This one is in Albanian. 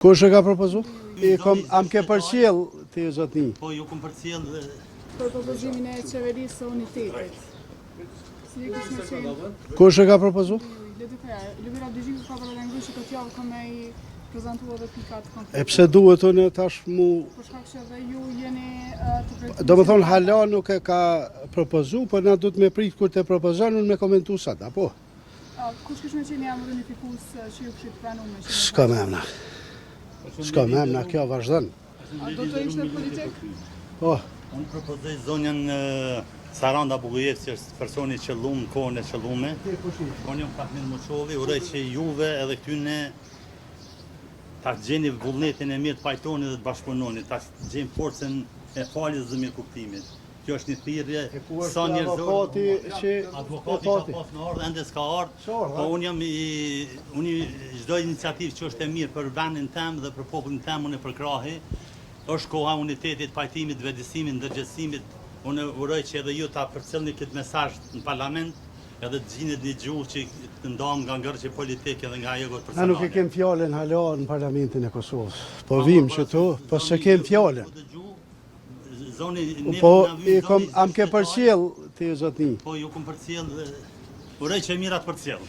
Kush e ka propozu? Am ke përcjell ti zotni. Po, ju kom përcjell për propozimin e qeverisë së unitetit. Si e kishme qenë? Kush e ka propozu? Lëvira Dyzhiku ka përrengu që këtë javë kam e i prezentu edhe pikat konkrete. E pse duhet unë tash mu... Për shkak që dhe ju jeni të përgjithshëm. Do më thonë hala nuk e ka propozu, për na duhet me prit kur të propozon unë me komentu sa ta, po. Kush kishme qenë jam unifikus që ju këshit pranun me qenë? S'ka me emna. S'ka me emna, kjo vazhdon. Do të ishte politik? Po. Unë propozoj zonjën Saranda Bugujevci, që është personi që lumë, kohën e që lume. Unë jam Fahmir Muçovi, uroj që juve edhe këtyne ta gjeni vullnetin e mirë të pajtoni dhe të bashkëpunoni, ta gjeni forcën e faljes dhe mirë kuptimit. Kjo është një thirrje sa njerëzore. Advokati ka pas në ardhë, ende s'ka ardhë, po unë çdo iniciativë që është e mirë për vendin tem dhe për popullin tem unë e përkrahi. Është koha unitetit, pajtimit, vetëdijësimit, ndërgjegjësimit. Unë uroj që edhe ju ta përcjellni këtë mesazh në parlament, edhe të gjinet një gjuhë që të ndam nga ngërçe politike dhe nga ajo personale. Na nuk e kem fjalën hala në parlamentin e Kosovës. Po vim që tu, po se kem fjalën. Po am ke përcjell ti zotni. Po ju kom përcjell, uroj që mirat përcjell.